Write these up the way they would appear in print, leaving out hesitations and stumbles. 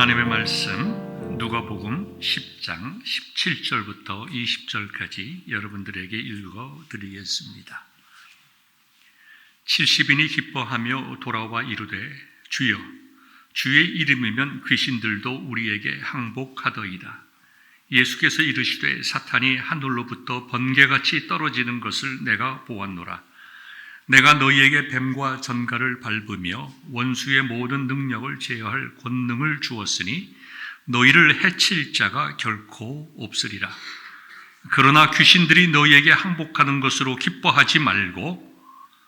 하나님의 말씀 누가복음 10장 17절부터 20절까지 여러분들에게 읽어드리겠습니다. 70인이 기뻐하며 돌아와 이르되 주여 주의 이름이면 귀신들도 우리에게 항복하더이다. 예수께서 이르시되 사탄이 하늘로부터 번개같이 떨어지는 것을 내가 보았노라. 내가 너희에게 뱀과 전갈을 밟으며 원수의 모든 능력을 제어할 권능을 주었으니 너희를 해칠 자가 결코 없으리라. 그러나 귀신들이 너희에게 항복하는 것으로 기뻐하지 말고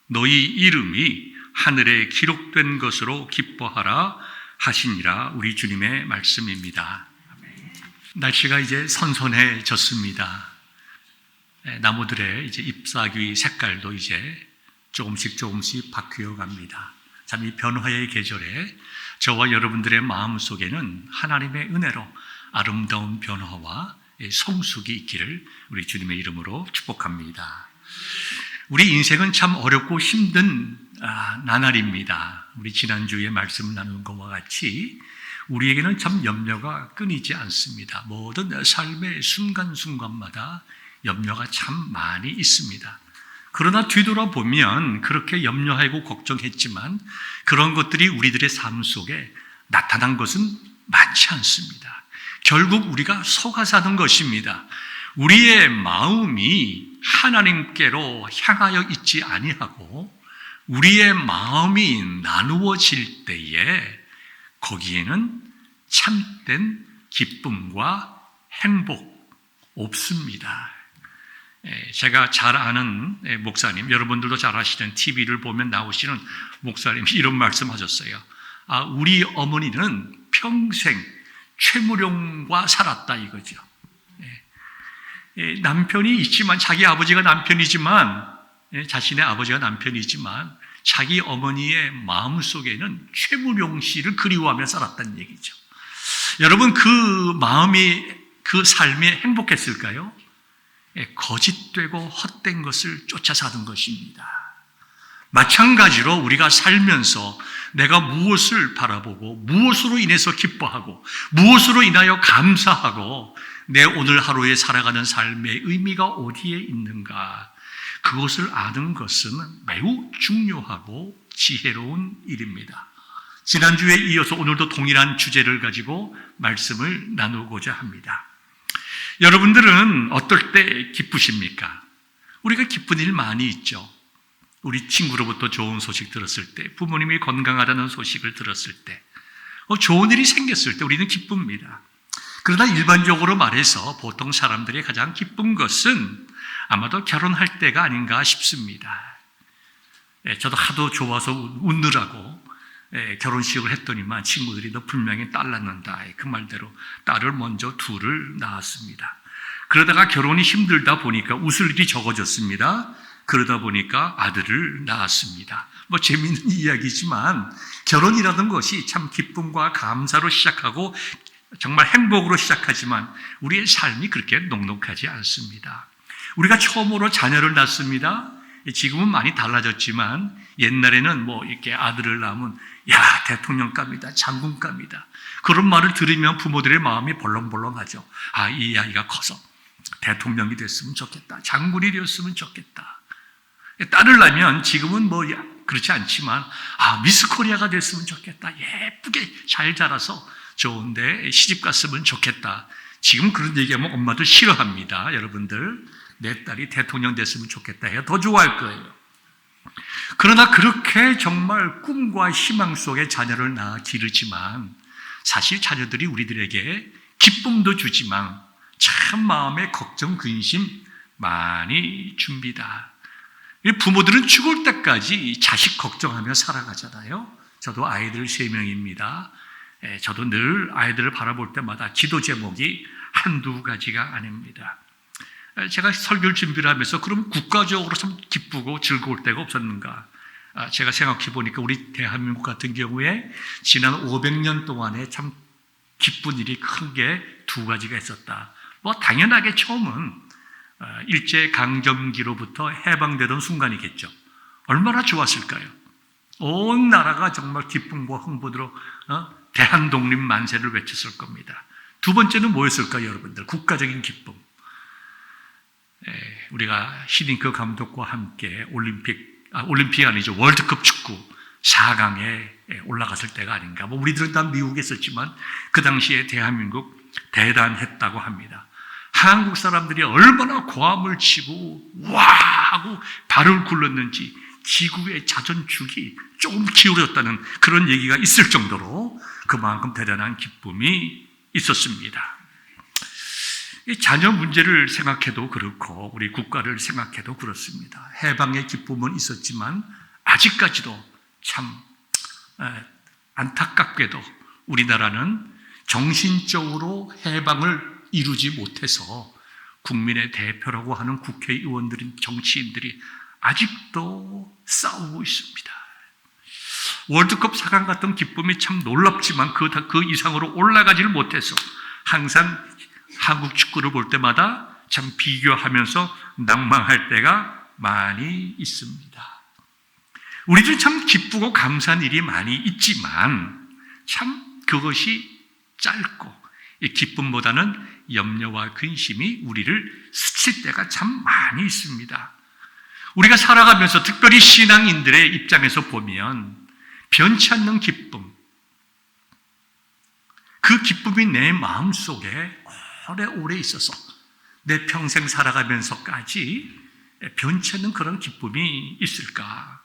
너희 이름이 하늘에 기록된 것으로 기뻐하라 하시니라. 우리 주님의 말씀입니다. 날씨가 이제 선선해졌습니다. 나무들의 이제 잎사귀 색깔도 이제 조금씩 바뀌어 갑니다. 참 이 변화의 계절에 저와 여러분들의 마음 속에는 하나님의 은혜로 아름다운 변화와 성숙이 있기를 우리 주님의 이름으로 축복합니다. 우리 인생은 참 어렵고 힘든 나날입니다. 우리 지난주에 말씀 나눈 것과 같이 우리에게는 참 염려가 끊이지 않습니다. 모든 삶의 순간순간마다 염려가 참 많이 있습니다. 그러나 뒤돌아보면 그렇게 염려하고 걱정했지만 그런 것들이 우리들의 삶 속에 나타난 것은 많지 않습니다. 결국 우리가 속아 사는 것입니다. 우리의 마음이 하나님께로 향하여 있지 아니하고 우리의 마음이 나누어질 때에 거기에는 참된 기쁨과 행복 없습니다. 제가 잘 아는 목사님, 여러분들도 잘 아시는 TV를 보면 나오시는 목사님이 이런 말씀하셨어요. 우리 어머니는 평생 최무룡과 살았다 이거죠. 남편이 있지만 자기 아버지가 남편이지만 자신의 아버지가 남편이지만 자기 어머니의 마음속에는 최무룡 씨를 그리워하며 살았다는 얘기죠. 여러분 그 마음이 그 삶이 행복했을까요? 거짓되고 헛된 것을 쫓아 사는 것입니다. 마찬가지로 우리가 살면서 내가 무엇을 바라보고 무엇으로 인해서 기뻐하고 무엇으로 인하여 감사하고 내 오늘 하루에 살아가는 삶의 의미가 어디에 있는가, 그것을 아는 것은 매우 중요하고 지혜로운 일입니다. 지난주에 이어서 오늘도 동일한 주제를 가지고 말씀을 나누고자 합니다. 여러분들은 어떨 때 기쁘십니까? 우리가 기쁜 일 많이 있죠. 우리 친구로부터 좋은 소식 들었을 때, 부모님이 건강하다는 소식을 들었을 때, 좋은 일이 생겼을 때 우리는 기쁩니다. 그러나 일반적으로 말해서 보통 사람들이 가장 기쁜 것은 아마도 결혼할 때가 아닌가 싶습니다. 저도 하도 좋아서 웃느라고 결혼식을 했더니만 친구들이 너 분명히 딸 낳는다. 그 말대로 딸을 먼저 둘을 낳았습니다. 그러다가 결혼이 힘들다 보니까 웃을 일이 적어졌습니다. 그러다 보니까 아들을 낳았습니다. 재미있는 이야기지만 결혼이라는 것이 참 기쁨과 감사로 시작하고 정말 행복으로 시작하지만 우리의 삶이 그렇게 녹록하지 않습니다. 우리가 처음으로 자녀를 낳습니다. 지금은 많이 달라졌지만 옛날에는 이렇게 아들을 낳으면 야 대통령감이다, 장군감이다, 그런 말을 들으면 부모들의 마음이 벌렁벌렁하죠. 이 아이가 커서 대통령이 됐으면 좋겠다, 장군이 되었으면 좋겠다. 딸을 낳으면 지금은 그렇지 않지만 미스 코리아가 됐으면 좋겠다, 예쁘게 잘 자라서 좋은데 시집 갔으면 좋겠다. 지금 그런 얘기하면 엄마들 싫어합니다. 여러분들 내 딸이 대통령 됐으면 좋겠다 해야 더 좋아할 거예요. 그러나 그렇게 정말 꿈과 희망 속에 자녀를 낳아 기르지만 사실 자녀들이 우리들에게 기쁨도 주지만 참 마음에 걱정, 근심 많이 줍니다. 부모들은 죽을 때까지 자식 걱정하며 살아가잖아요. 저도 아이들 3명입니다. 저도 늘 아이들을 바라볼 때마다 기도 제목이 한두 가지가 아닙니다. 제가 설교를 준비를 하면서 그럼 국가적으로 참 기쁘고 즐거울 때가 없었는가? 제가 생각해 보니까 우리 대한민국 같은 경우에 지난 500년 동안에 참 기쁜 일이 큰 게 2가지가 있었다. 당연하게 처음은 일제강점기로부터 해방되던 순간이겠죠. 얼마나 좋았을까요? 온 나라가 정말 기쁨과 흥분으로 대한독립 만세를 외쳤을 겁니다. 두 번째는 뭐였을까요, 여러분들? 국가적인 기쁨. 우리가 히딩크 감독과 함께 올림픽이 아니죠. 월드컵 축구 4강에 올라갔을 때가 아닌가. 우리들은 다 미국에 있었지만 그 당시에 대한민국 대단했다고 합니다. 한국 사람들이 얼마나 고함을 치고 와 하고 발을 굴렀는지 지구의 자전축이 조금 기울었다는 그런 얘기가 있을 정도로 그만큼 대단한 기쁨이 있었습니다. 이 자녀 문제를 생각해도 그렇고 우리 국가를 생각해도 그렇습니다. 해방의 기쁨은 있었지만 아직까지도 참 안타깝게도 우리나라는 정신적으로 해방을 이루지 못해서 국민의 대표라고 하는 국회의원들인 정치인들이 아직도 싸우고 있습니다. 월드컵 4강 같은 기쁨이 참 놀랍지만 그 이상으로 올라가지를 못해서 항상 한국 축구를 볼 때마다 참 비교하면서 낭망할 때가 많이 있습니다. 우리들 참 기쁘고 감사한 일이 많이 있지만 참 그것이 짧고 이 기쁨보다는 염려와 근심이 우리를 스칠 때가 참 많이 있습니다. 우리가 살아가면서 특별히 신앙인들의 입장에서 보면 변치 않는 기쁨, 그 기쁨이 내 마음속에 오래오래 있어서 내 평생 살아가면서까지 변치 않는 그런 기쁨이 있을까?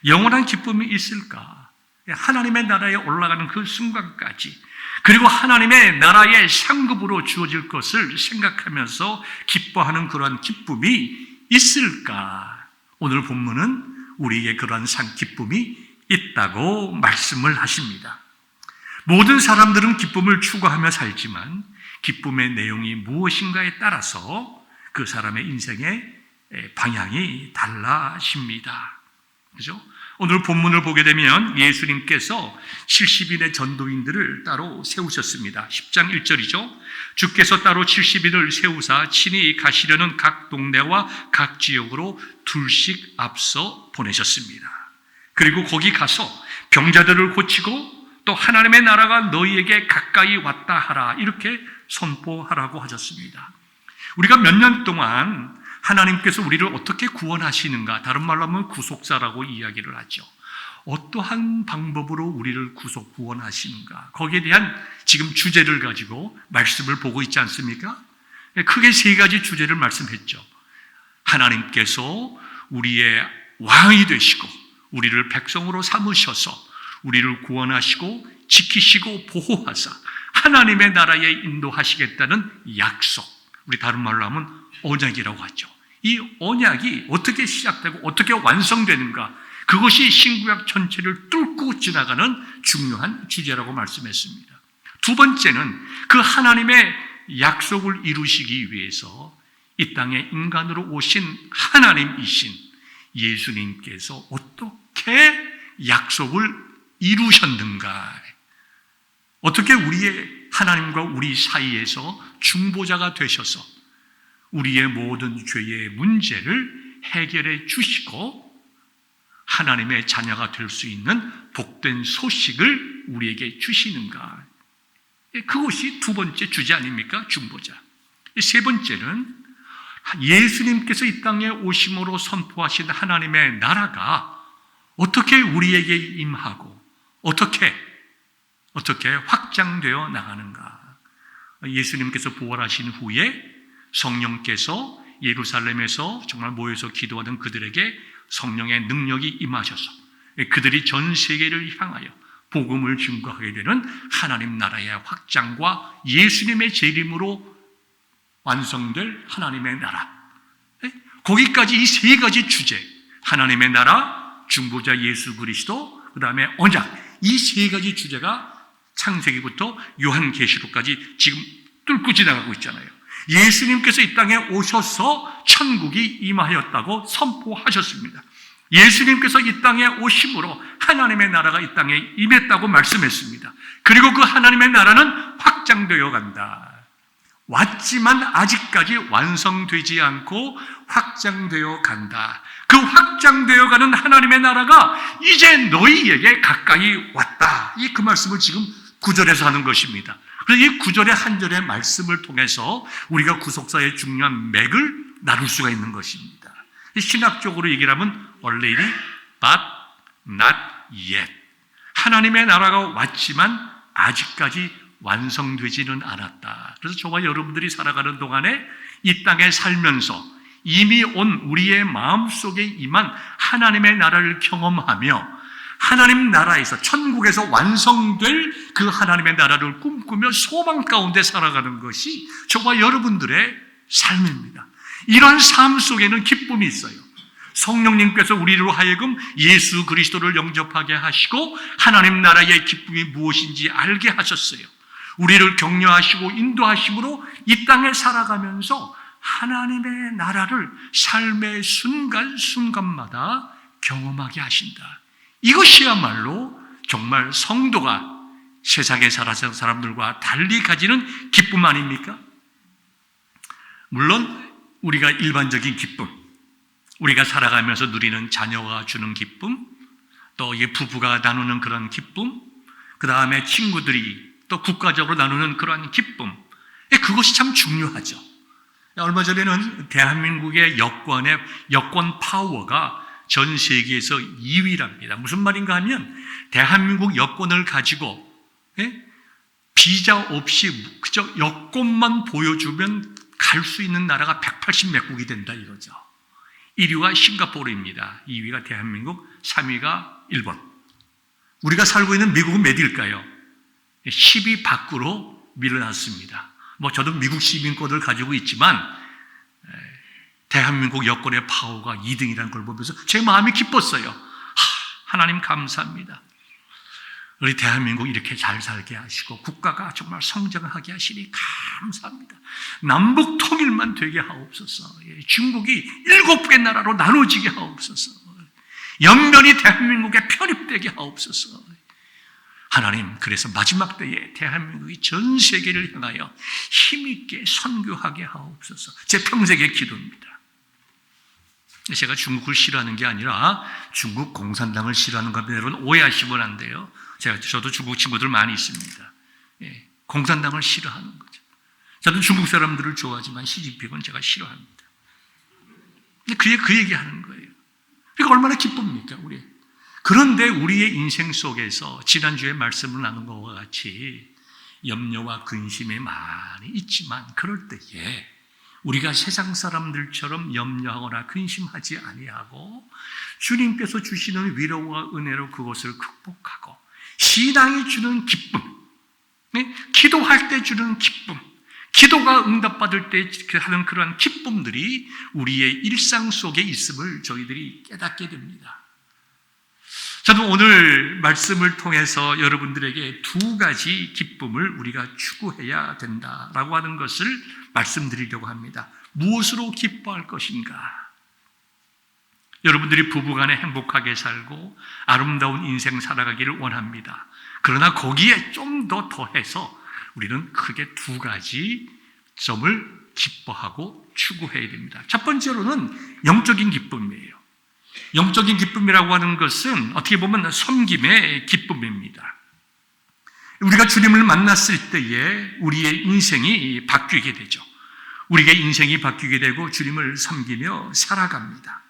영원한 기쁨이 있을까? 하나님의 나라에 올라가는 그 순간까지, 그리고 하나님의 나라의 상급으로 주어질 것을 생각하면서 기뻐하는 그러한 기쁨이 있을까? 오늘 본문은 우리에게 그러한 기쁨이 있다고 말씀을 하십니다. 모든 사람들은 기쁨을 추구하며 살지만 기쁨의 내용이 무엇인가에 따라서 그 사람의 인생의 방향이 달라집니다. 그죠? 오늘 본문을 보게 되면 예수님께서 70인의 전도인들을 따로 세우셨습니다. 10장 1절이죠. 주께서 따로 70인을 세우사 친히 가시려는 각 동네와 각 지역으로 둘씩 앞서 보내셨습니다. 그리고 거기 가서 병자들을 고치고 또 하나님의 나라가 너희에게 가까이 왔다 하라, 이렇게 선포하라고 하셨습니다. 우리가 몇 년 동안 하나님께서 우리를 어떻게 구원하시는가, 다른 말로 하면 구속사라고 이야기를 하죠. 어떠한 방법으로 우리를 구원하시는가, 거기에 대한 지금 주제를 가지고 말씀을 보고 있지 않습니까? 크게 세 가지 주제를 말씀했죠. 하나님께서 우리의 왕이 되시고 우리를 백성으로 삼으셔서 우리를 구원하시고 지키시고 보호하사 하나님의 나라에 인도하시겠다는 약속, 우리 다른 말로 하면 언약이라고 하죠. 이 언약이 어떻게 시작되고 어떻게 완성되는가, 그것이 신구약 전체를 뚫고 지나가는 중요한 주제라고 말씀했습니다. 두 번째는 그 하나님의 약속을 이루시기 위해서 이 땅에 인간으로 오신 하나님이신 예수님께서 어떻게 약속을 이루셨는가, 어떻게 우리의 하나님과 우리 사이에서 중보자가 되셔서 우리의 모든 죄의 문제를 해결해 주시고 하나님의 자녀가 될 수 있는 복된 소식을 우리에게 주시는가, 그것이 두 번째 주제 아닙니까? 중보자. 세 번째는 예수님께서 이 땅에 오심으로 선포하신 하나님의 나라가 어떻게 우리에게 임하고 어떻게 확장되어 나가는가. 예수님께서 부활하신 후에 성령께서 예루살렘에서 정말 모여서 기도하던 그들에게 성령의 능력이 임하셔서 그들이 전 세계를 향하여 복음을 증거하게 되는 하나님 나라의 확장과 예수님의 재림으로 완성될 하나님의 나라, 거기까지 이 세 가지 주제, 하나님의 나라, 중보자 예수 그리스도, 그 다음에 언약, 이 세 가지 주제가 창세기부터 요한계시록까지 지금 뚫고 지나가고 있잖아요. 예수님께서 이 땅에 오셔서 천국이 임하였다고 선포하셨습니다. 예수님께서 이 땅에 오심으로 하나님의 나라가 이 땅에 임했다고 말씀했습니다. 그리고 그 하나님의 나라는 확장되어 간다. 왔지만 아직까지 완성되지 않고 확장되어 간다. 그 확장되어 가는 하나님의 나라가 이제 너희에게 가까이 왔다. 그 말씀을 지금 9절에서 하는 것입니다. 그래서 이 9절의 한 절의 말씀을 통해서 우리가 구속사의 중요한 맥을 나눌 수가 있는 것입니다. 신학적으로 얘기를 하면 already but not yet. 하나님의 나라가 왔지만 아직까지 완성되지는 않았다. 그래서 저와 여러분들이 살아가는 동안에 이 땅에 살면서 이미 온 우리의 마음속에 임한 하나님의 나라를 경험하며 하나님 나라에서 천국에서 완성될 그 하나님의 나라를 꿈꾸며 소망 가운데 살아가는 것이 저와 여러분들의 삶입니다. 이런 삶 속에는 기쁨이 있어요. 성령님께서 우리로 하여금 예수 그리스도를 영접하게 하시고 하나님 나라의 기쁨이 무엇인지 알게 하셨어요. 우리를 격려하시고 인도하심으로 이 땅에 살아가면서 하나님의 나라를 삶의 순간순간마다 경험하게 하신다. 이것이야말로 정말 성도가 세상에 살아서 사람들과 달리 가지는 기쁨 아닙니까? 물론 우리가 일반적인 기쁨, 우리가 살아가면서 누리는 자녀가 주는 기쁨, 또 부부가 나누는 그런 기쁨, 그 다음에 친구들이 또 국가적으로 나누는 그러한 기쁨, 그것이 참 중요하죠. 얼마 전에는 대한민국의 여권 파워가 전 세계에서 2위랍니다. 무슨 말인가 하면 대한민국 여권을 가지고 비자 없이 그저 여권만 보여주면 갈 수 있는 나라가 180 몇 국이 된다 이거죠. 1위가 싱가포르입니다. 2위가 대한민국, 3위가 일본. 우리가 살고 있는 미국은 몇일까요? 10위 밖으로 밀어놨습니다. 저도 미국 시민권을 가지고 있지만 대한민국 여권의 파워가 2등이라는 걸 보면서 제 마음이 기뻤어요. 하나님 감사합니다. 우리 대한민국 이렇게 잘 살게 하시고 국가가 정말 성장하게 하시니 감사합니다. 남북 통일만 되게 하옵소서. 중국이 7개 나라로 나눠지게 하옵소서. 연면이 대한민국에 편입되게 하옵소서. 하나님, 그래서 마지막 때에 대한민국이 전 세계를 향하여 힘있게 선교하게 하옵소서. 제 평생의 기도입니다. 제가 중국을 싫어하는 게 아니라 중국 공산당을 싫어하는 겁니다. 여러분 오해하시면 안 돼요. 저도 중국 친구들 많이 있습니다. 공산당을 싫어하는 거죠. 저는 중국 사람들을 좋아하지만 시진핑은 제가 싫어합니다. 근데 그 얘기하는 거예요. 그러니까 얼마나 기쁩니까, 우리? 그런데 우리의 인생 속에서 지난주에 말씀을 나눈 것과 같이 염려와 근심이 많이 있지만 그럴 때에 우리가 세상 사람들처럼 염려하거나 근심하지 아니하고 주님께서 주시는 위로와 은혜로 그것을 극복하고 신앙이 주는 기쁨, 기도할 때 주는 기쁨, 기도가 응답받을 때 하는 그러한 기쁨들이 우리의 일상 속에 있음을 저희들이 깨닫게 됩니다. 저는 오늘 말씀을 통해서 여러분들에게 2가지 기쁨을 우리가 추구해야 된다라고 하는 것을 말씀드리려고 합니다. 무엇으로 기뻐할 것인가? 여러분들이 부부간에 행복하게 살고 아름다운 인생 살아가기를 원합니다. 그러나 거기에 좀 더 더해서 우리는 크게 2가지 점을 기뻐하고 추구해야 됩니다. 첫 번째로는 영적인 기쁨이에요. 영적인 기쁨이라고 하는 것은 어떻게 보면 섬김의 기쁨입니다. 우리가 주님을 만났을 때에 우리의 인생이 바뀌게 되죠. 우리의 인생이 바뀌게 되고 주님을 섬기며 살아갑니다.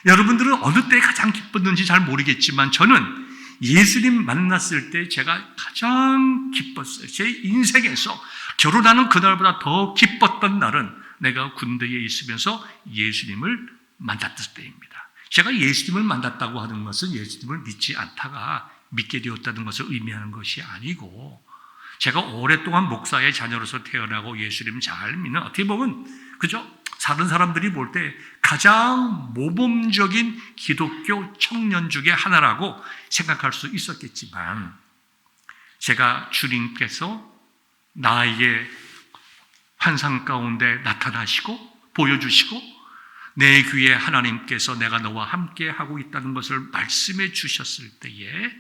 여러분들은 어느 때 가장 기뻤는지 잘 모르겠지만 저는 예수님 만났을 때 제가 가장 기뻤어요. 제 인생에서 결혼하는 그날보다 더 기뻤던 날은 내가 군대에 있으면서 예수님을 만났을 때입니다. 제가 예수님을 만났다고 하는 것은 예수님을 믿지 않다가 믿게 되었다는 것을 의미하는 것이 아니고 제가 오랫동안 목사의 자녀로서 태어나고 예수님 잘 믿는 어떻게 보면 그죠? 다른 사람들이 볼 때 가장 모범적인 기독교 청년 중에 하나라고 생각할 수 있었겠지만 제가 주님께서 나에게 환상 가운데 나타나시고 보여주시고 내 귀에 하나님께서 내가 너와 함께 하고 있다는 것을 말씀해 주셨을 때에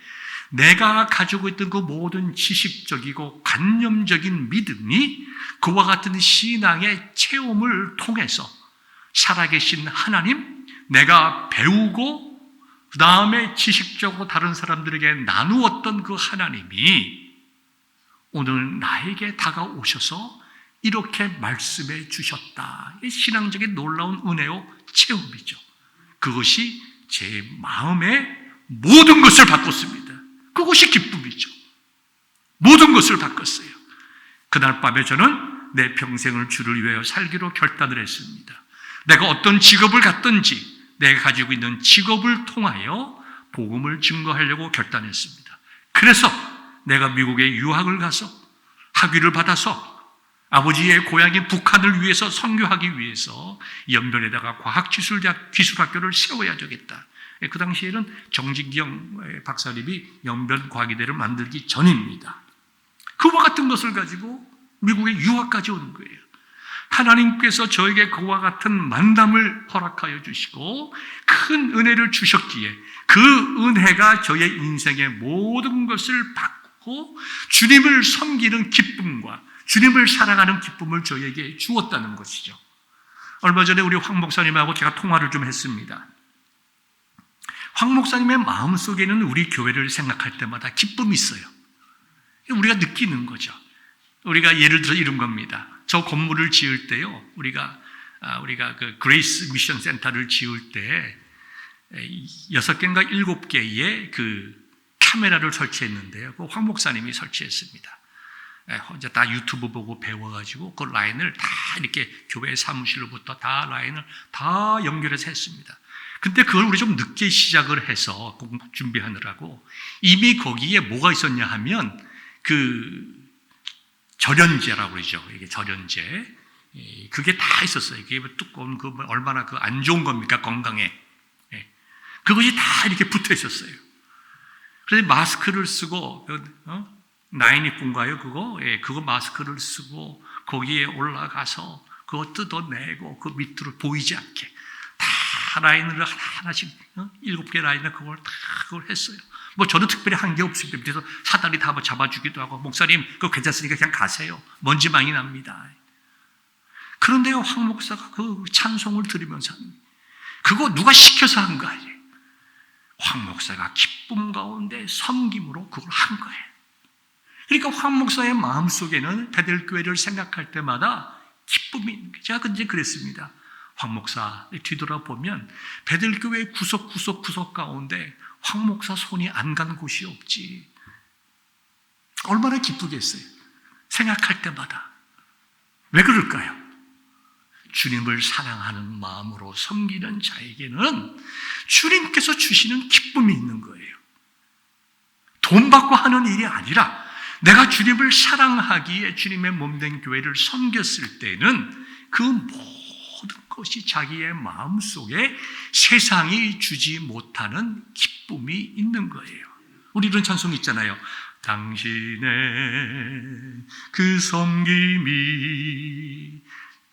내가 가지고 있던 그 모든 지식적이고 관념적인 믿음이 그와 같은 신앙의 체험을 통해서 살아계신 하나님, 내가 배우고 그 다음에 지식적으로 다른 사람들에게 나누었던 그 하나님이 오늘 나에게 다가오셔서 이렇게 말씀해 주셨다. 이 신앙적인 놀라운 은혜요 체험이죠. 그것이 제 마음의 모든 것을 바꿨습니다. 그것이 기쁨이죠. 모든 것을 바꿨어요. 그날 밤에 저는 내 평생을 주를 위하여 살기로 결단을 했습니다. 내가 어떤 직업을 갖든지 내가 가지고 있는 직업을 통하여 복음을 증거하려고 결단했습니다. 그래서 내가 미국에 유학을 가서 학위를 받아서 아버지의 고향인 북한을 위해서 선교하기 위해서 연변에다가 과학기술대학 기술학교를 세워야 되겠다. 그 당시에는 정진경 박사님이 연변과기대를 만들기 전입니다. 그와 같은 것을 가지고 미국에 유학까지 오는 거예요. 하나님께서 저에게 그와 같은 만남을 허락하여 주시고 큰 은혜를 주셨기에 그 은혜가 저의 인생의 모든 것을 바꾸고 주님을 섬기는 기쁨과 주님을 사랑하는 기쁨을 저에게 주었다는 것이죠. 얼마 전에 우리 황 목사님하고 제가 통화를 좀 했습니다. 황 목사님의 마음속에는 우리 교회를 생각할 때마다 기쁨이 있어요. 우리가 느끼는 거죠. 우리가 예를 들어 이런 겁니다. 저 건물을 지을 때요, 우리가 그 그레이스 미션 센터를 지을 때 6개인가 7개의 그 카메라를 설치했는데요. 그 황 목사님이 설치했습니다. 혼자 다 유튜브 보고 배워가지고 그 라인을 다 이렇게 교회 사무실로부터 다 라인을 다 연결해서 했습니다. 근데 그걸 우리 좀 늦게 시작을 해서 공부 준비하느라고 이미 거기에 뭐가 있었냐 하면 그 절연제라고 그러죠. 이게 절연제. 그게 다 있었어요. 그게 두꺼운 그 얼마나 그 안 좋은 겁니까? 건강에. 그것이 다 이렇게 붙어 있었어요. 그래서 마스크를 쓰고, 나인이뿐가요? 그거 마스크를 쓰고 거기에 올라가서 그거 뜯어내고 그 밑으로 보이지 않게 다 라인을 하나씩 7개 라인을 그걸 했어요. 뭐 저는 특별히 한 게 없습니다. 그래서 사다리 다 잡아주기도 하고 목사님 그거 괜찮으니까 그냥 가세요. 먼지 많이 납니다. 그런데요 황 목사가 그 찬송을 들으면서 그거 누가 시켜서 한 거 아니에요. 황 목사가 기쁨 가운데 섬김으로 그걸 한 거예요. 그러니까 황 목사의 마음속에는 베델교회를 생각할 때마다 기쁨이 있는 거예요. 제가 이제 그랬습니다. 황 목사 뒤돌아보면 베델교회 구석 가운데 황 목사 손이 안 간 곳이 없지. 얼마나 기쁘겠어요. 생각할 때마다. 왜 그럴까요? 주님을 사랑하는 마음으로 섬기는 자에게는 주님께서 주시는 기쁨이 있는 거예요. 돈 받고 하는 일이 아니라 내가 주님을 사랑하기에 주님의 몸된 교회를 섬겼을 때는 그 모든 것이 자기의 마음속에 세상이 주지 못하는 기쁨이 있는 거예요. 우리 이런 찬송 있잖아요. 당신의 그 섬김이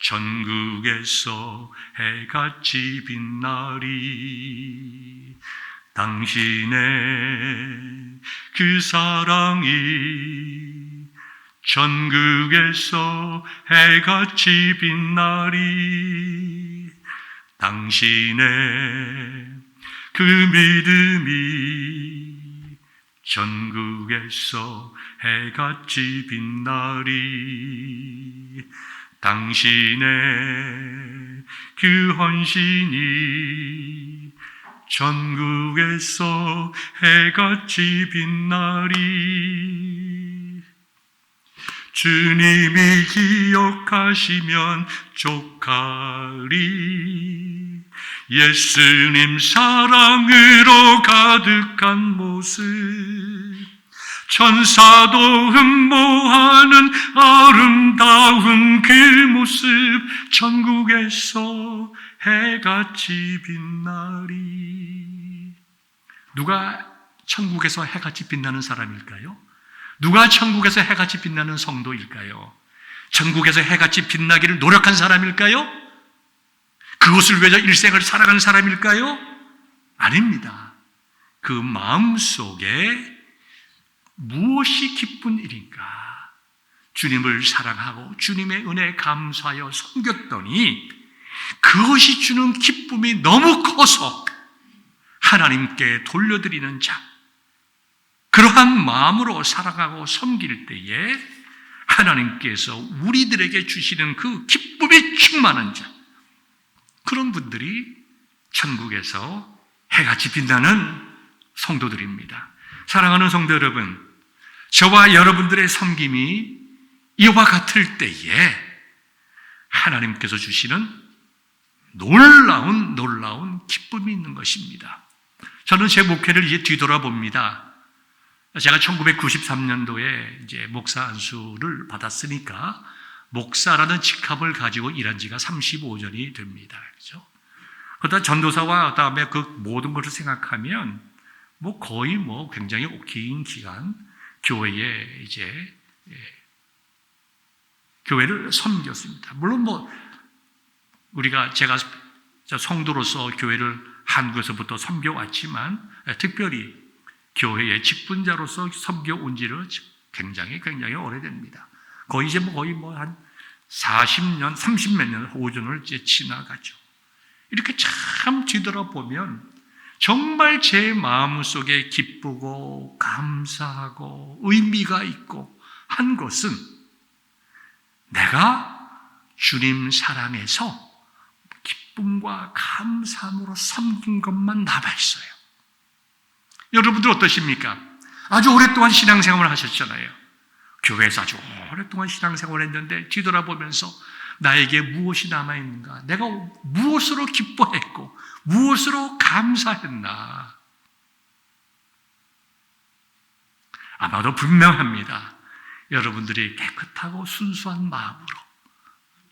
전국에서 해같이 빛나리. 당신의 그 사랑이 전국에서 해같이 빛나리. 당신의 그 믿음이 전국에서 해같이 빛나리. 당신의 그 헌신이 전국에서 해같이 빛나리. 주님이 기억하시면 족하리. 예수님 사랑으로 가득한 모습, 천사도 흠모하는 아름다운 그 모습, 전국에서 해같이 빛나리. 누가 천국에서 해같이 빛나는 사람일까요? 누가 천국에서 해같이 빛나는 성도일까요? 천국에서 해같이 빛나기를 노력한 사람일까요? 그것을 위해서 일생을 살아가는 사람일까요? 아닙니다. 그 마음속에 무엇이 기쁜 일인가? 주님을 사랑하고 주님의 은혜에 감사하여 섬겼더니 그것이 주는 기쁨이 너무 커서 하나님께 돌려드리는 자, 그러한 마음으로 살아가고 섬길 때에 하나님께서 우리들에게 주시는 그 기쁨이 충만한 자, 그런 분들이 천국에서 해같이 빛나는 성도들입니다. 사랑하는 성도 여러분, 저와 여러분들의 섬김이 이와 같을 때에 하나님께서 주시는 놀라운 기쁨이 있는 것입니다. 저는 제 목회를 이제 뒤돌아봅니다. 제가 1993년도에 이제 목사 안수를 받았으니까 목사라는 직함을 가지고 일한 지가 35년이 됩니다. 그렇죠? 그러다 전도사와 그다음에 그 모든 것을 생각하면 거의 굉장히 긴 기간 교회에 이제 교회를 섬겼습니다. 물론 제가 성도로서 교회를 한국에서부터 섬겨왔지만 특별히 교회의 직분자로서 섬겨온 지를 굉장히 오래됩니다. 거의 한 40년, 30몇 년 호전을 이제 지나가죠. 이렇게 참 뒤돌아보면 정말 제 마음속에 기쁘고 감사하고 의미가 있고 한 것은 내가 주님 사랑에서 기쁨과 감사함으로 섬긴 것만 남아있어요. 여러분들 어떠십니까? 아주 오랫동안 신앙생활을 하셨잖아요. 교회에서 아주 오랫동안 신앙생활을 했는데 뒤돌아보면서 나에게 무엇이 남아있는가? 내가 무엇으로 기뻐했고 무엇으로 감사했나? 아마도 분명합니다. 여러분들이 깨끗하고 순수한 마음으로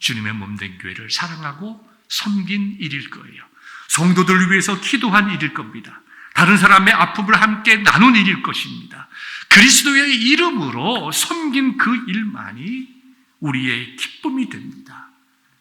주님의 몸된 교회를 사랑하고 섬긴 일일 거예요. 성도들을 위해서 기도한 일일 겁니다. 다른 사람의 아픔을 함께 나눈 일일 것입니다. 그리스도의 이름으로 섬긴 그 일만이 우리의 기쁨이 됩니다.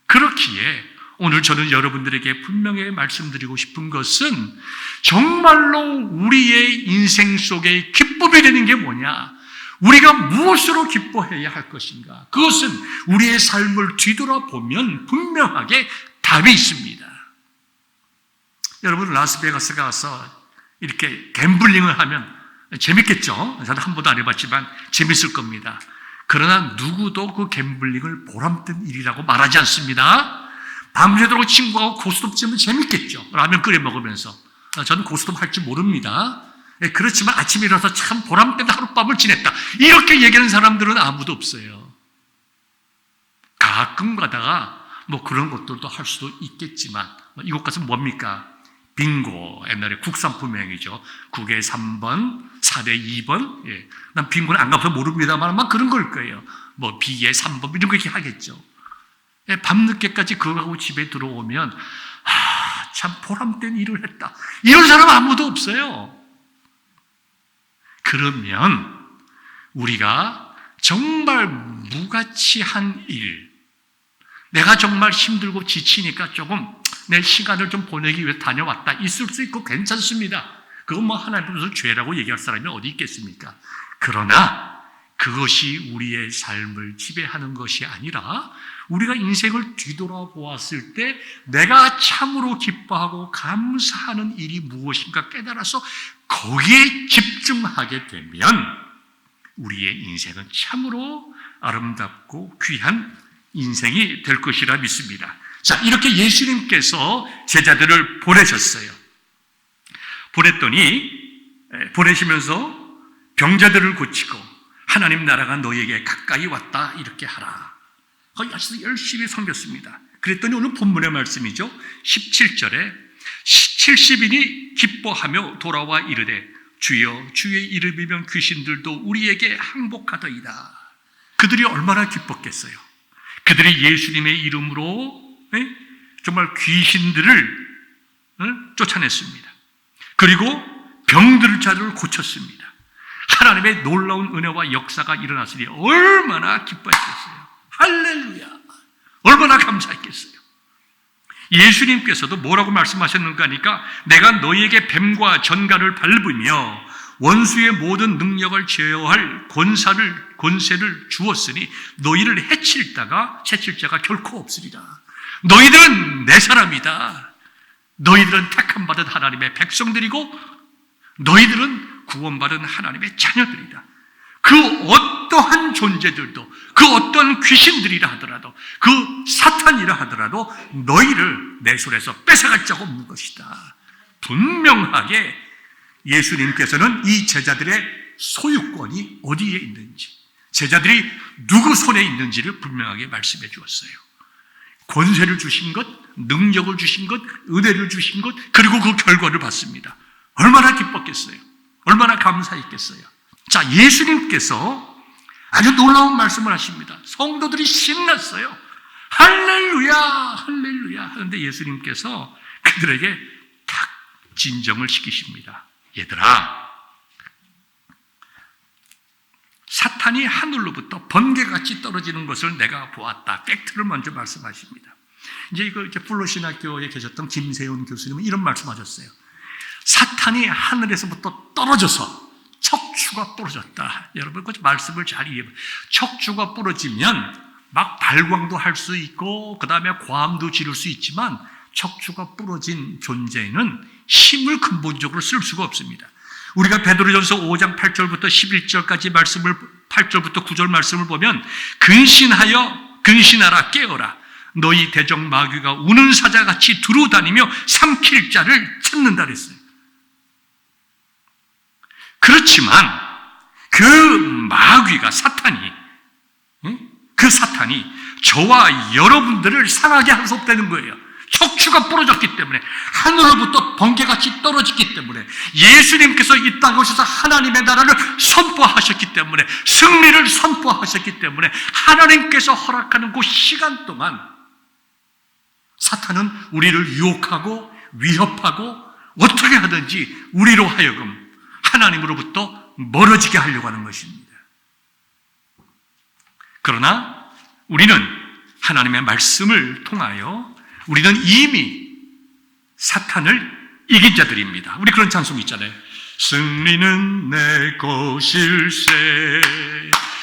그렇기에 오늘 저는 여러분들에게 분명히 말씀드리고 싶은 것은 정말로 우리의 인생 속에 기쁨이 되는 게 뭐냐? 우리가 무엇으로 기뻐해야 할 것인가? 그것은 우리의 삶을 뒤돌아보면 분명하게 답이 있습니다. 여러분 라스베가스 가서 이렇게 갬블링을 하면 재밌겠죠? 저는 한 번도 안 해봤지만 재밌을 겁니다. 그러나 누구도 그 갬블링을 보람된 일이라고 말하지 않습니다. 밤새도록 친구하고 고스톱 치면 재밌겠죠. 라면 끓여 먹으면서. 저는 고스톱 할 줄 모릅니다. 그렇지만 아침에 일어나서 참 보람된 하룻밤을 지냈다. 이렇게 얘기하는 사람들은 아무도 없어요. 가끔 가다가 그런 것들도 할 수도 있겠지만 이곳 가서 뭡니까? 빙고, 옛날에 국산품행이죠. 9에 3번, 4대 2번. 예. 난 빙고는 안 가봐서 모릅니다만 아마 그런 걸 거예요. B에 3번 이런 거 이렇게 하겠죠. 예, 밤늦게까지 그거 하고 집에 들어오면 참 보람된 일을 했다. 이런 사람 아무도 없어요. 그러면 우리가 정말 무가치한 일, 내가 정말 힘들고 지치니까 조금 내 시간을 좀 보내기 위해 다녀왔다. 있을 수 있고 괜찮습니다. 그건 하나님 앞에서 죄라고 얘기할 사람이 어디 있겠습니까? 그러나 그것이 우리의 삶을 지배하는 것이 아니라 우리가 인생을 뒤돌아보았을 때 내가 참으로 기뻐하고 감사하는 일이 무엇인가 깨달아서 거기에 집중하게 되면 우리의 인생은 참으로 아름답고 귀한 인생이 될 것이라 믿습니다. 자, 이렇게 예수님께서 제자들을 보내셨어요. 보내시면서 병자들을 고치고 하나님 나라가 너희에게 가까이 왔다 이렇게 하라. 거기 열심히 섬겼습니다. 그랬더니 오늘 본문의 말씀이죠. 17절에 70인이 기뻐하며 돌아와 이르되 주여 주의 이름이면 귀신들도 우리에게 항복하더이다. 그들이 얼마나 기뻤겠어요. 그들이 예수님의 이름으로 정말 귀신들을 쫓아냈습니다. 그리고 병들자를 고쳤습니다. 하나님의 놀라운 은혜와 역사가 일어났으니 얼마나 기뻐했겠어요. 할렐루야. 얼마나 감사했겠어요. 예수님께서도 뭐라고 말씀하셨는가 하니까 내가 너희에게 뱀과 전갈을 밟으며 원수의 모든 능력을 제어할 권세를 주었으니 너희를 해칠 자가 결코 없으리라. 너희들은 내 사람이다. 너희들은 택함 받은 하나님의 백성들이고 너희들은 구원받은 하나님의 자녀들이다. 그 어떠한 존재들도, 그 어떤 귀신들이라 하더라도, 그 사탄이라 하더라도 너희를 내 손에서 뺏어갈 자가 없는 것이다. 분명하게 예수님께서는 이 제자들의 소유권이 어디에 있는지, 제자들이 누구 손에 있는지를 분명하게 말씀해 주었어요. 권세를 주신 것, 능력을 주신 것, 은혜를 주신 것, 그리고 그 결과를 봤습니다. 얼마나 기뻤겠어요? 얼마나 감사했겠어요? 자, 예수님께서 아주 놀라운 말씀을 하십니다. 성도들이 신났어요. 할렐루야, 할렐루야 하는데 예수님께서 그들에게 딱 진정을 시키십니다. 얘들아, 사탄이 하늘로부터 번개같이 떨어지는 것을 내가 보았다. 팩트를 먼저 말씀하십니다. 이제 플로신학교에 계셨던 김세훈 교수님은 이런 말씀하셨어요. 사탄이 하늘에서부터 떨어져서 척추가 부러졌다. 여러분, 그 말씀을 잘 이해해요. 척추가 부러지면 막 발광도 할 수 있고, 그 다음에 고함도 지를 수 있지만, 척추가 부러진 존재는 힘을 근본적으로 쓸 수가 없습니다. 우리가 베드로전서 5장 8절부터 11절까지 8절부터 9절 말씀을 보면, 근신하라, 깨어라. 너희 대적 마귀가 우는 사자같이 두루다니며 삼킬 자를 찾는다 그랬어요. 그렇지만 그 마귀가 그 사탄이 저와 여러분들을 상하게 할 수 없다는 거예요. 척추가 부러졌기 때문에, 하늘로부터 번개같이 떨어졌기 때문에, 예수님께서 이 땅에 오셔서 하나님의 나라를 선포하셨기 때문에, 승리를 선포하셨기 때문에, 하나님께서 허락하는 그 시간 동안 사탄은 우리를 유혹하고 위협하고 어떻게 하든지 우리로 하여금 하나님으로부터 멀어지게 하려고 하는 것입니다. 그러나 우리는 하나님의 말씀을 통하여 우리는 이미 사탄을 이긴 자들입니다. 우리 그런 찬송이 있잖아요. 승리는 내 것일세,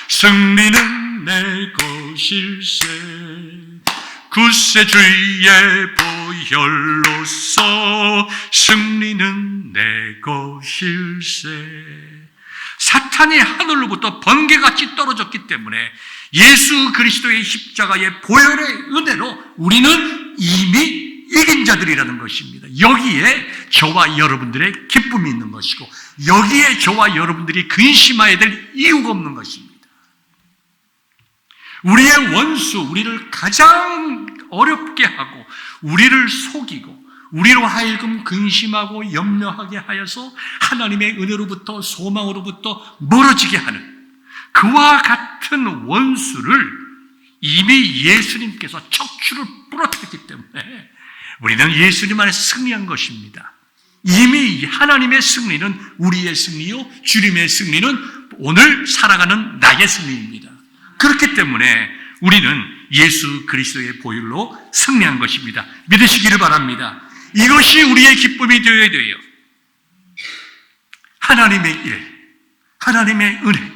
승리는 내 것일세, 굳세 주의 보혈로서 승리는 내 것일세. 사탄이 하늘로부터 번개같이 떨어졌기 때문에 예수 그리스도의 십자가의 보혈의 은혜로 우리는 이미 이긴 자들이라는 것입니다. 여기에 저와 여러분들의 기쁨이 있는 것이고, 여기에 저와 여러분들이 근심해야 될 이유가 없는 것입니다. 우리의 원수, 우리를 가장 어렵게 하고 우리를 속이고 우리로 하여금 근심하고 염려하게 하여서 하나님의 은혜로부터 소망으로부터 멀어지게 하는 그와 같은 원수를 이미 예수님께서 척추를 부러뜨렸기 때문에 우리는 예수님 안에서 승리한 것입니다. 이미 하나님의 승리는 우리의 승리요, 주님의 승리는 오늘 살아가는 나의 승리입니다. 그렇기 때문에 우리는 예수 그리스도의 보혈로 승리한 것입니다. 믿으시기를 바랍니다. 이것이 우리의 기쁨이 되어야 돼요. 하나님의 일, 하나님의 은혜,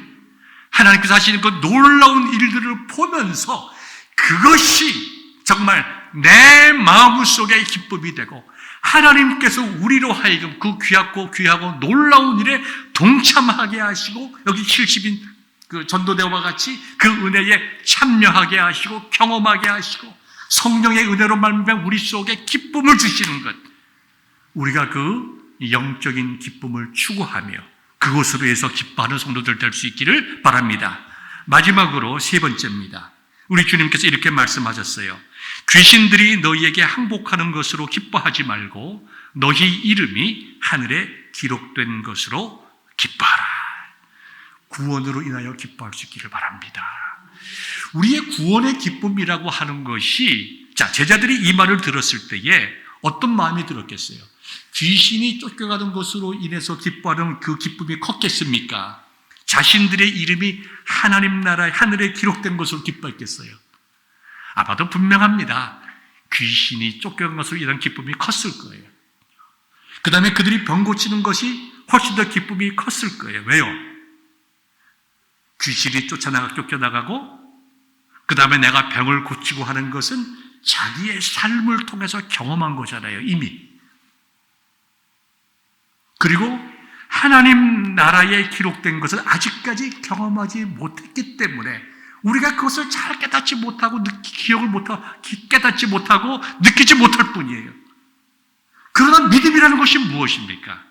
하나님께서 하시는 그 놀라운 일들을 보면서 그것이 정말 내 마음속의 기쁨이 되고, 하나님께서 우리로 하여금 그 귀하고 놀라운 일에 동참하게 하시고, 여기 70인 그 전도대와 같이 그 은혜에 참여하게 하시고 경험하게 하시고 성령의 은혜로 말미암아 우리 속에 기쁨을 주시는 것, 우리가 그 영적인 기쁨을 추구하며 그것으로 해서 기뻐하는 성도들 될 수 있기를 바랍니다. 마지막으로 세 번째입니다. 우리 주님께서 이렇게 말씀하셨어요. 귀신들이 너희에게 항복하는 것으로 기뻐하지 말고 너희 이름이 하늘에 기록된 것으로 기뻐하라. 구원으로 인하여 기뻐할 수 있기를 바랍니다. 우리의 구원의 기쁨이라고 하는 것이, 자, 제자들이 이 말을 들었을 때에 어떤 마음이 들었겠어요? 귀신이 쫓겨가는 것으로 인해서 기뻐하는 그 기쁨이 컸겠습니까? 자신들의 이름이 하나님 나라의 하늘에 기록된 것으로 기뻐했겠어요? 아마도 분명합니다. 귀신이 쫓겨간 것으로 인한 기쁨이 컸을 거예요. 그 다음에 그들이 병 고치는 것이 훨씬 더 기쁨이 컸을 거예요. 왜요? 귀신이 쫓겨나가고 그 다음에 내가 병을 고치고 하는 것은 자기의 삶을 통해서 경험한 거잖아요. 이미. 그리고 하나님 나라에 기록된 것을 아직까지 경험하지 못했기 때문에 우리가 그것을 잘 깨닫지 못하고 깨닫지 못하고 느끼지 못할 뿐이에요. 그러나 믿음이라는 것이 무엇입니까?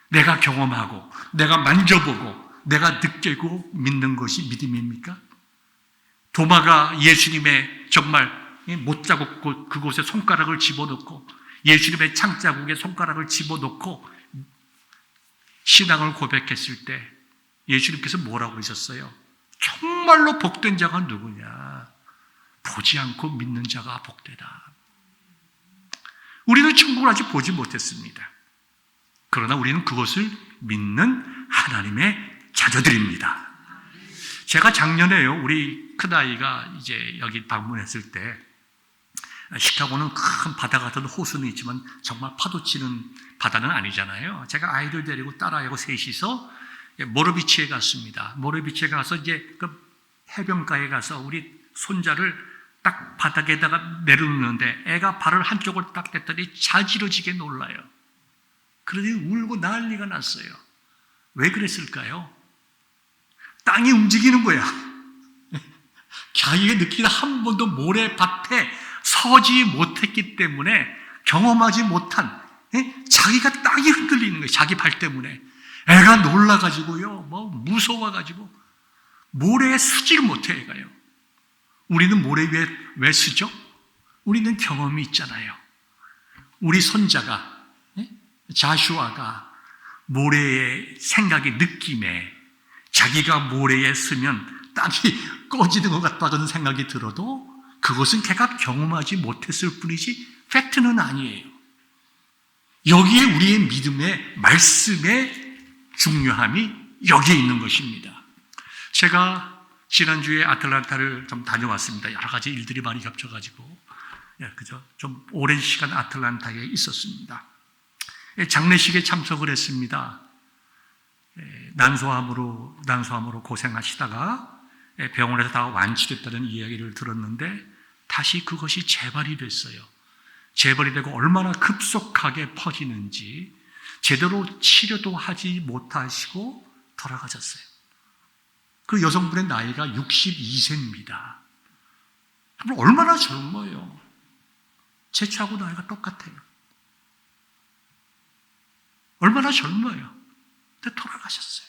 내가 경험하고 내가 만져보고 내가 느끼고 믿는 것이 믿음입니까? 도마가 예수님의 정말 못자국 그곳에 손가락을 집어넣고 예수님의 창자국에 손가락을 집어넣고 신앙을 고백했을 때 예수님께서 뭐라고 하셨어요? 정말로 복된 자가 누구냐? 보지 않고 믿는 자가 복되다. 우리는 천국을 아직 보지 못했습니다. 그러나 우리는 그것을 믿는 하나님의 자녀들입니다. 제가 작년에요, 우리 큰아이가 이제 여기 방문했을 때, 시카고는 큰 바다 같은 호수는 있지만 정말 파도 치는 바다는 아니잖아요. 제가 아이들 데리고 딸아이하고 셋이서 모로비치에 갔습니다. 모로비치에 가서 이제 그 해변가에 가서 우리 손자를 딱 바닥에다가 내려놓는데 애가 발을 한쪽을 딱 댔더니 자지러지게 놀라요. 그러더니 울고 난리가 났어요. 왜 그랬을까요? 땅이 움직이는 거야. 자기가 느끼다 한 번도 모래밭에 서지 못했기 때문에 경험하지 못한 자기가 땅이 흔들리는 거예요. 자기 발 때문에. 애가 놀라가지고요. 무서워가지고 모래에 서지를 못해 애가요. 우리는 모래 위에 왜 서죠? 우리는 경험이 있잖아요. 우리 손자가 자슈아가 모래의 생각이 느낌에 자기가 모래에 서면 땅이 꺼지는 것 같다는 생각이 들어도 그것은 걔가 경험하지 못했을 뿐이지 팩트는 아니에요. 여기에 우리의 믿음의 말씀의 중요함이 여기에 있는 것입니다. 제가 지난주에 아틀란타를 좀 다녀왔습니다. 여러 가지 일들이 많이 겹쳐가지고 좀 오랜 시간 아틀란타에 있었습니다. 장례식에 참석을 했습니다. 난소암으로 고생하시다가 병원에서 다 완치됐다는 이야기를 들었는데 다시 그것이 재발이 됐어요. 재발이 되고 얼마나 급속하게 퍼지는지 제대로 치료도 하지 못하시고 돌아가셨어요. 그 여성분의 나이가 62세입니다. 얼마나 젊어요. 제 차하고 나이가 똑같아요. 얼마나 젊어요. 근데 돌아가셨어요.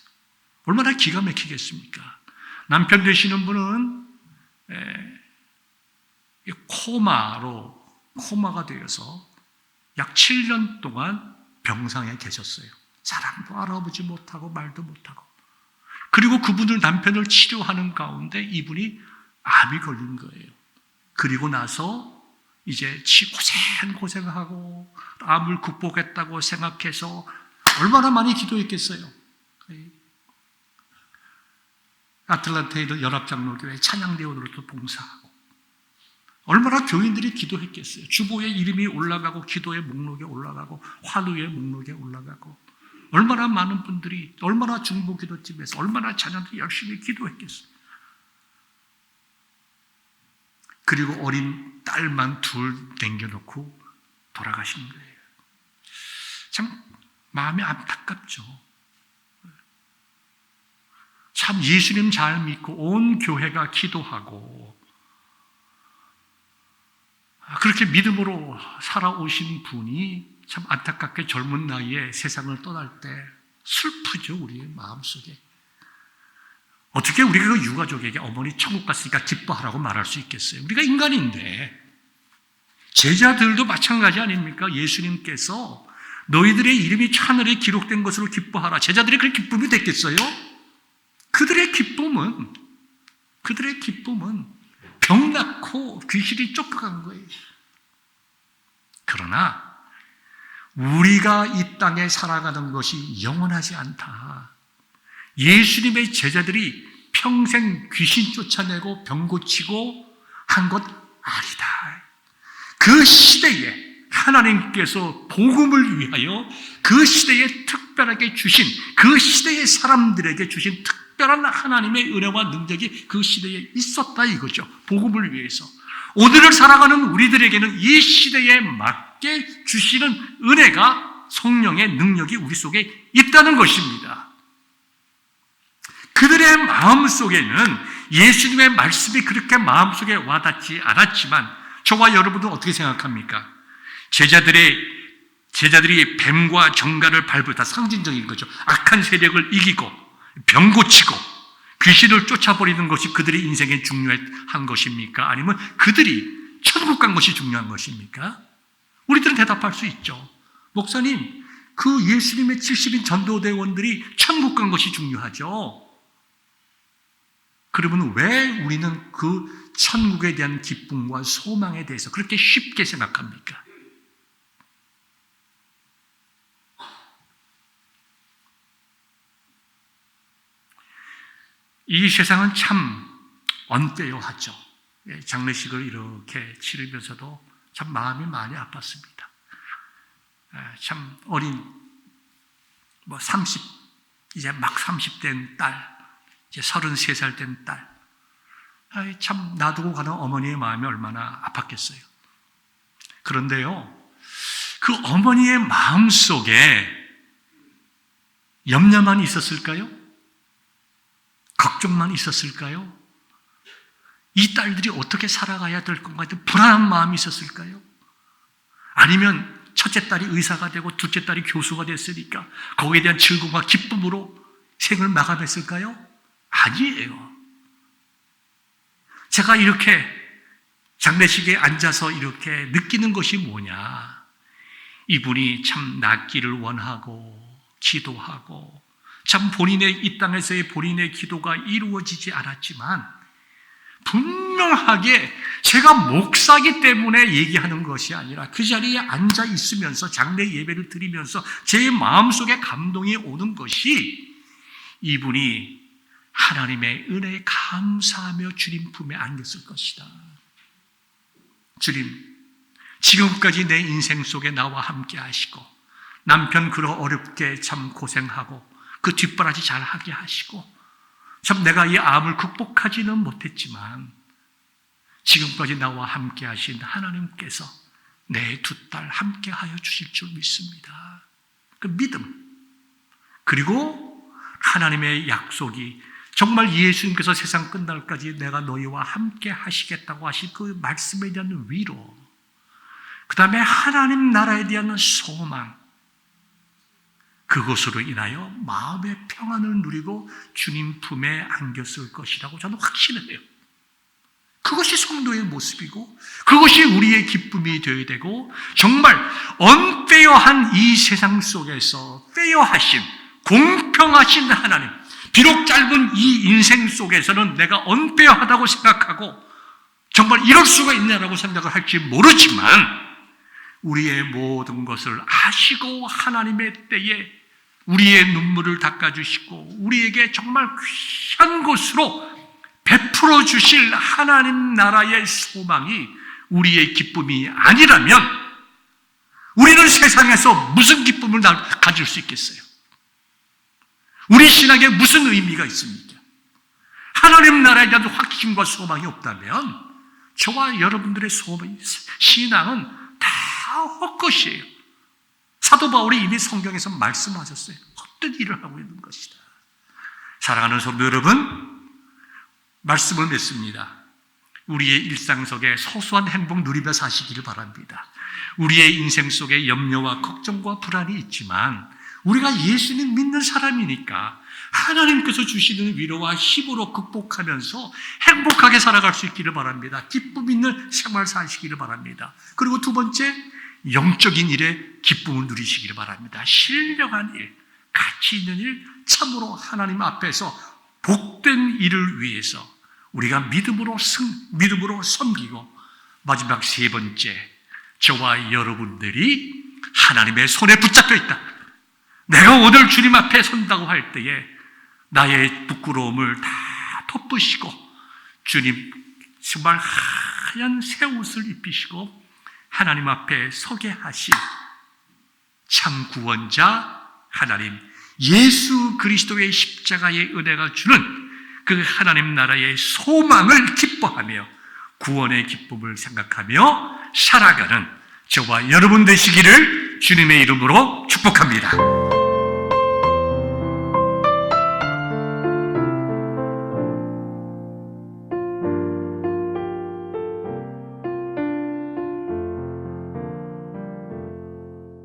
얼마나 기가 막히겠습니까? 남편 되시는 분은 코마가 되어서 약 7년 동안 병상에 계셨어요. 사랑도 알아보지 못하고 말도 못하고. 그리고 그분을 남편을 치료하는 가운데 이분이 암이 걸린 거예요. 그리고 나서 이제 고생하고 암을 극복했다고 생각해서 얼마나 많이 기도했겠어요. 아틀란타에 있는 연합장로교회 찬양대원으로도 봉사하고 얼마나 교인들이 기도했겠어요. 주보의 이름이 올라가고 기도의 목록에 올라가고 환우의 목록에 올라가고 얼마나 많은 분들이 얼마나 중보기도집에서 얼마나 자녀들이 열심히 기도했겠어요. 그리고 어린 딸만 둘 남겨놓고 돌아가신 거예요. 참 마음이 안타깝죠. 참 예수님 잘 믿고 온 교회가 기도하고 그렇게 믿음으로 살아오신 분이 참 안타깝게 젊은 나이에 세상을 떠날 때 슬프죠. 우리의 마음속에. 어떻게 우리가 그 유가족에게 어머니 천국 갔으니까 기뻐하라고 말할 수 있겠어요? 우리가 인간인데. 제자들도 마찬가지 아닙니까? 예수님께서 너희들의 이름이 하늘에 기록된 것으로 기뻐하라. 제자들의 그 기쁨이 됐겠어요? 그들의 기쁨은 병 낳고 귀신이 쫓겨간 거예요. 그러나 우리가 이 땅에 살아가는 것이 영원하지 않다. 예수님의 제자들이 평생 귀신 쫓아내고 병 고치고 한 것 아니다. 그 시대에 하나님께서 복음을 위하여 그 시대에 특별하게 주신, 그 시대의 사람들에게 주신 특별한 하나님의 은혜와 능력이 그 시대에 있었다 이거죠. 복음을 위해서. 오늘을 살아가는 우리들에게는 이 시대에 맞게 주시는 은혜가, 성령의 능력이 우리 속에 있다는 것입니다. 그들의 마음속에는 예수님의 말씀이 그렇게 마음속에 와닿지 않았지만 저와 여러분은 어떻게 생각합니까? 제자들이 뱀과 정갈을 밟을, 다 상징적인 거죠. 악한 세력을 이기고 병 고치고 귀신을 쫓아버리는 것이 그들의 인생에 중요한 것입니까? 아니면 그들이 천국 간 것이 중요한 것입니까? 우리들은 대답할 수 있죠. 목사님, 그 예수님의 70인 전도대원들이 천국 간 것이 중요하죠. 그러면 왜 우리는 그 천국에 대한 기쁨과 소망에 대해서 그렇게 쉽게 생각합니까? 이 세상은 참 언페어하죠. 장례식을 이렇게 치르면서도 참 마음이 많이 아팠습니다. 참 어린, 이제 막 30된 딸, 이제 33살 된 딸, 참 놔두고 가는 어머니의 마음이 얼마나 아팠겠어요. 그런데요, 그 어머니의 마음 속에 염려만 있었을까요? 걱정만 있었을까요? 이 딸들이 어떻게 살아가야 될 건가 하는 불안한 마음이 있었을까요? 아니면 첫째 딸이 의사가 되고 둘째 딸이 교수가 됐으니까 거기에 대한 즐거움과 기쁨으로 생을 마감했을까요? 아니에요. 제가 이렇게 장례식에 앉아서 이렇게 느끼는 것이 뭐냐? 이분이 참 낫기를 원하고 기도하고 참 본인의 이 땅에서의 본인의 기도가 이루어지지 않았지만 분명하게 제가 목사기 때문에 얘기하는 것이 아니라 그 자리에 앉아 있으면서 장례 예배를 드리면서 제 마음속에 감동이 오는 것이 이분이 하나님의 은혜에 감사하며 주님 품에 안겼을 것이다. 주님, 지금까지 내 인생 속에 나와 함께 하시고 남편 그러 어렵게 참 고생하고 그 뒷바라지 잘 하게 하시고 참 내가 이 암을 극복하지는 못했지만 지금까지 나와 함께 하신 하나님께서 내 두 딸 함께 하여 주실 줄 믿습니다. 그 믿음, 그리고 하나님의 약속이 정말 예수님께서 세상 끝날까지 내가 너희와 함께 하시겠다고 하신 그 말씀에 대한 위로, 그 다음에 하나님 나라에 대한 소망, 그것으로 인하여 마음의 평안을 누리고 주님 품에 안겼을 것이라고 저는 확신해요. 그것이 성도의 모습이고 그것이 우리의 기쁨이 되어야 되고, 정말 언페어한 이 세상 속에서 페어하신, 공평하신 하나님, 비록 짧은 이 인생 속에서는 내가 언페어하다고 생각하고 정말 이럴 수가 있냐라고 생각을 할지 모르지만 우리의 모든 것을 아시고 하나님의 때에 우리의 눈물을 닦아주시고 우리에게 정말 귀한 것으로 베풀어 주실 하나님 나라의 소망이 우리의 기쁨이 아니라면 우리는 세상에서 무슨 기쁨을 가질 수 있겠어요? 우리 신앙에 무슨 의미가 있습니까? 하나님 나라에 대한 확신과 소망이 없다면 저와 여러분들의 신앙은 다 헛것이에요. 사도 바울이 이미 성경에서 말씀하셨어요. 헛된 일을 하고 있는 것이다. 사랑하는 성도 여러분, 말씀을 맺습니다. 우리의 일상 속에 소소한 행복 누리며 사시기를 바랍니다. 우리의 인생 속에 염려와 걱정과 불안이 있지만 우리가 예수님 믿는 사람이니까 하나님께서 주시는 위로와 힘으로 극복하면서 행복하게 살아갈 수 있기를 바랍니다. 기쁨 있는 생활 사시기를 바랍니다. 그리고 두 번째, 영적인 일에 기쁨을 누리시기를 바랍니다. 신령한 일, 가치 있는 일, 참으로 하나님 앞에서 복된 일을 위해서 우리가 믿음으로 섬기고, 마지막 세 번째, 저와 여러분들이 하나님의 손에 붙잡혀 있다. 내가 오늘 주님 앞에 선다고 할 때에 나의 부끄러움을 다 덮으시고 주님 정말 하얀 새 옷을 입히시고 하나님 앞에 서게 하신 참 구원자 하나님 예수 그리스도의 십자가의 은혜가 주는 그 하나님 나라의 소망을 기뻐하며 구원의 기쁨을 생각하며 살아가는 저와 여러분 되시기를 주님의 이름으로 축복합니다.